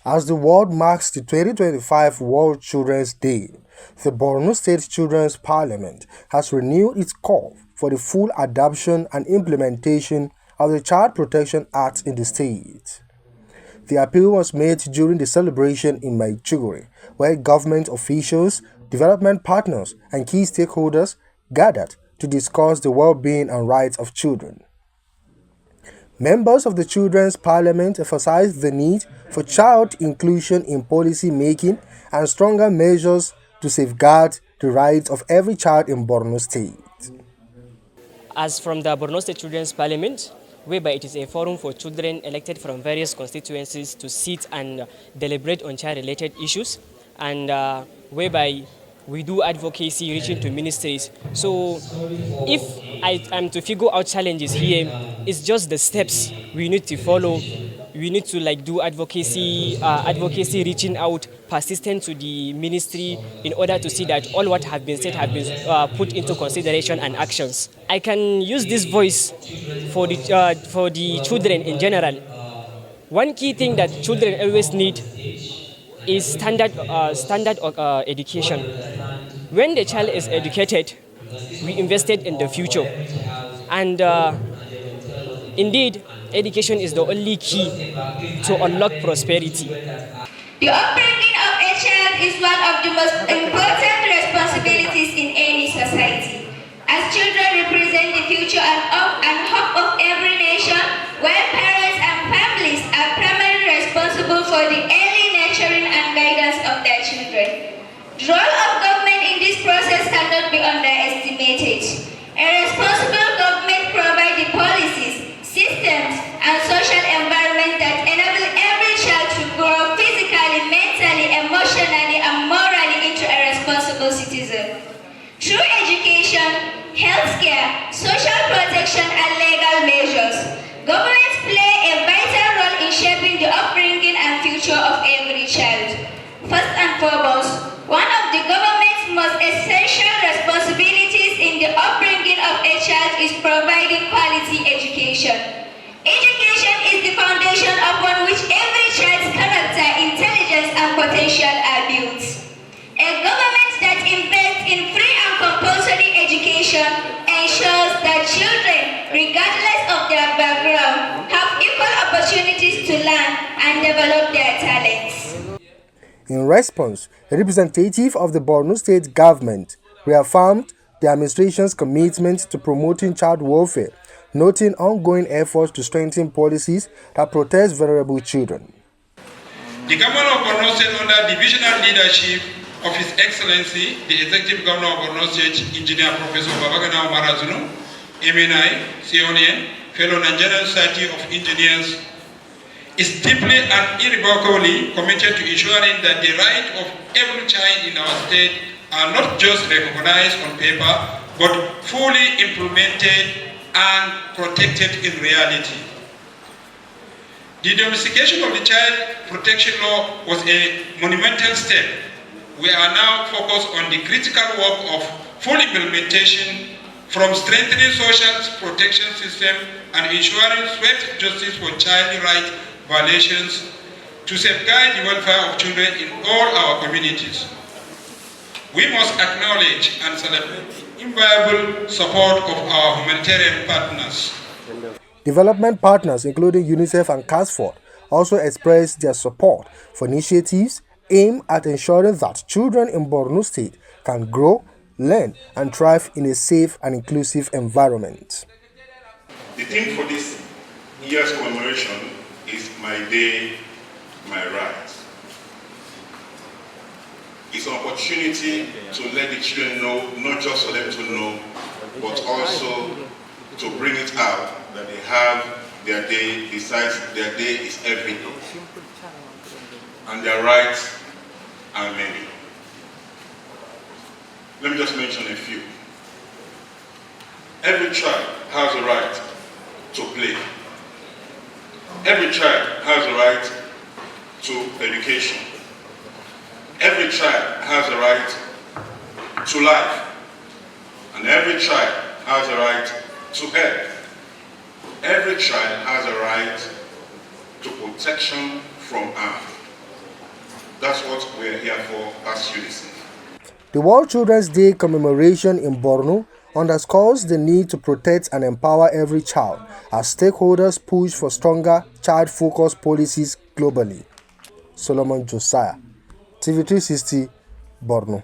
As the world marks the 2025 World Children's Day, the Borno State Children's Parliament has renewed its call for the full adoption and implementation of the Child Protection Act in the state. The appeal was made during the celebration in Maiduguri, where government officials, development partners, and key stakeholders gathered to discuss the well-being and rights of children. Members of the Children's Parliament emphasized the need for child inclusion in policy making and stronger measures to safeguard the rights of every child in Borno State. As from the Borno State Children's Parliament, whereby it is a forum for children elected from various constituencies to sit and deliberate on child-related issues, and whereby we do advocacy reaching to ministries. So if I am to figure out challenges here, it's just the steps we need to follow. We need to do advocacy reaching out, persistent to the ministry in order to see that all what have been said have been put into consideration and actions. I can use this voice for the children in general. One key thing that children always need is standard education. When the child is educated, we invested in the future. And indeed, education is the only key to unlock prosperity. The upbringing of a child is one of the most important responsibilities in any society. As children represent the future and hope of every nation, where parents and families are primarily responsible for the early nurturing and guidance of their children. The role of government in this process cannot be underestimated. A responsible government provides the policies, systems, and social environment that enable every child to grow physically, mentally, emotionally, and morally into a responsible citizen. Through education, healthcare, social protection, and legal measures, governments play a vital role in shaping the upbringing and future of every child. First and foremost, one of the government's most essential responsibilities in the upbringing of a child is providing quality education. Education is the foundation upon which every child's character, intelligence, and potential are built. A government that invests in free and compulsory education ensures that children, regardless of their background, have equal opportunities to learn and develop their talents. In response, a representative of the Borno State government reaffirmed the administration's commitment to promoting child welfare, noting ongoing efforts to strengthen policies that protect vulnerable children. The government of Borno State, under divisional leadership of His Excellency, the Executive Governor of Borno State, Engineer Professor Babagana Marazunu, MNI, CONN, Fellow Nigerian Society of Engineers, is deeply and irrevocably committed to ensuring that the rights of every child in our state are not just recognized on paper, but fully implemented and protected in reality. The domestication of the Child Protection Law was a monumental step. We are now focused on the critical work of full implementation, from strengthening social protection system and ensuring swift justice for child rights violations to safeguard the welfare of children in all our communities. We must acknowledge and celebrate the invaluable support of our humanitarian partners. Development partners, including UNICEF and CASFORD, also expressed their support for initiatives aimed at ensuring that children in Borno State can grow, learn, and thrive in a safe and inclusive environment. The theme for this year's commemoration is My Day, My Rights. It's an opportunity to let the children know, not just for them to know, but also to bring it out that they have their day. Besides, their day is everything. And their rights are many. Let me just mention a few. Every child has a right to play. Every child has a right to education. Every child has a right to life. And every child has a right to health. Every child has a right to protection from harm. That's what we're here for as UNICEF. The World Children's Day commemoration in Borno underscores the need to protect and empower every child as stakeholders push for stronger child-focused policies globally. Solomon Josiah, TV360, Borno.